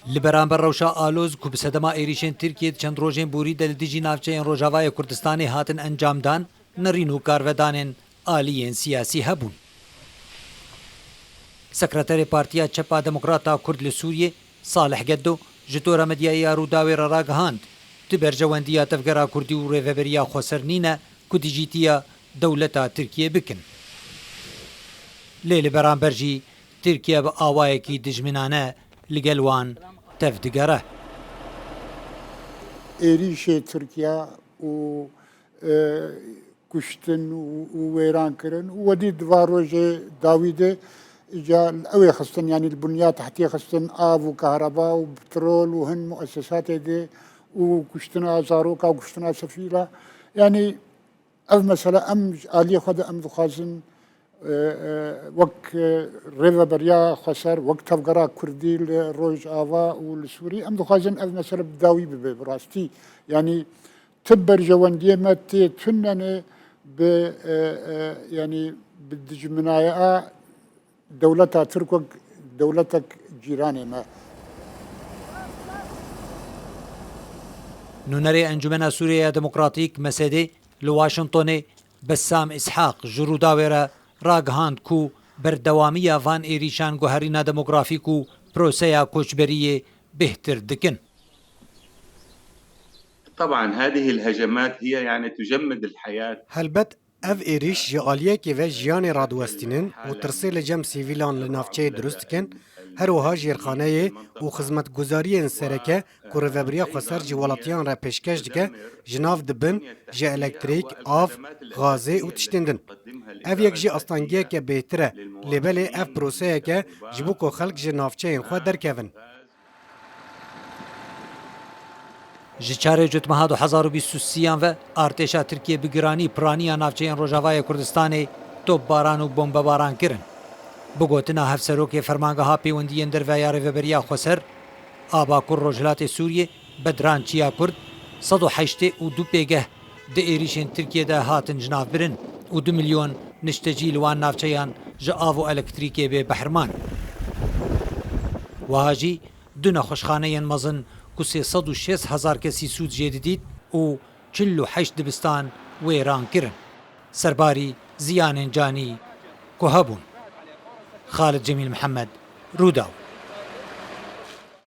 لبرانبر روشا آلوز کو بسدما ایریشن ترکیه چند روزین بوری دل دیجی نافچه روجاوای کردستان هاتن انجام دان نرینو کارودانن آلیین سیاسی هبون. سکرتر پارتیا چپا دموکراتا کرد لسوریه صالح گدو جتورا مدیای روداوی را راگهاند تبرجواندیا تفگرا کردی و ریوبریا خوسر نینه کدیجیتیا دولتا ترکیه بکن. لیل برانبرجی ترکیه با آوائه کی دجمنانه لگلوان تفدگره. ایریش ترکیه و کشتن و ویران کرن و دید واروج داویده جا اوی خستن يعني البنية تحتية خستن آب وكهرباء وبترول وهن مؤسسات دي وكشتنا زاروكا وكشتنا سفيرة يعني أو مثلا أم آلية خدا أم دخازن وك ريفا بريا خسر وك تفقرا كردي الروج آوا والسوري أم دخازن أو مثلا بداوي براستي يعني تبر جواندية ما تنن يعني بالدجمنايا دولتها تركك دولتك جيراني ما نونري انجمن سوريا ديمقراطيك مسدي لواشنطن بسام اسحاق جروداويرا راگهاند کو بردوامية فان ايريشان گوهرينا ديموغرافيكو بروسيا كوچبريه بهتر دكن. طبعا هذه الهجمات هي يعني تجمد الحياة. هلبت اف ایریش جعالیه که و جیان رادوستینن و ترسیل جم سیویلان لنافچه درست کن هر وها جیرخانه و خدمت گزاری سرکه که روبریا خسر جوالاتیان را پیشکش دکه جناف دبن جه الکتریک آف غازه و تشتندن اف یک جی استانگیه که بهتره لیبل اف پروسه که جبو که خلق جنافچه این خواه درکون. جچاره جتمها 2023 و ارتشا ترکیه بگرانی پرانیا نافچه روجاوای کردستان توپ باران و بمب باران کرن. بگوتنا هفسروک فرمانگاه پیوندی اندرویا ریوبریا خوسر آبا کر روجلات سوریه بدران چیا کرد 182 پیگه ده ایریشن ترکیه ده هاتن جناف برن و 2 ملیون نشتجی لوان نافچهان جاو الکتریکی به بحرمان. وهاجی دون خوشخانه مزن که 306,000 کسی سود جدید و 48 دبستان ویران کرن. سرباری زیان جانی که هبون. خالد جمیل محمد روداو.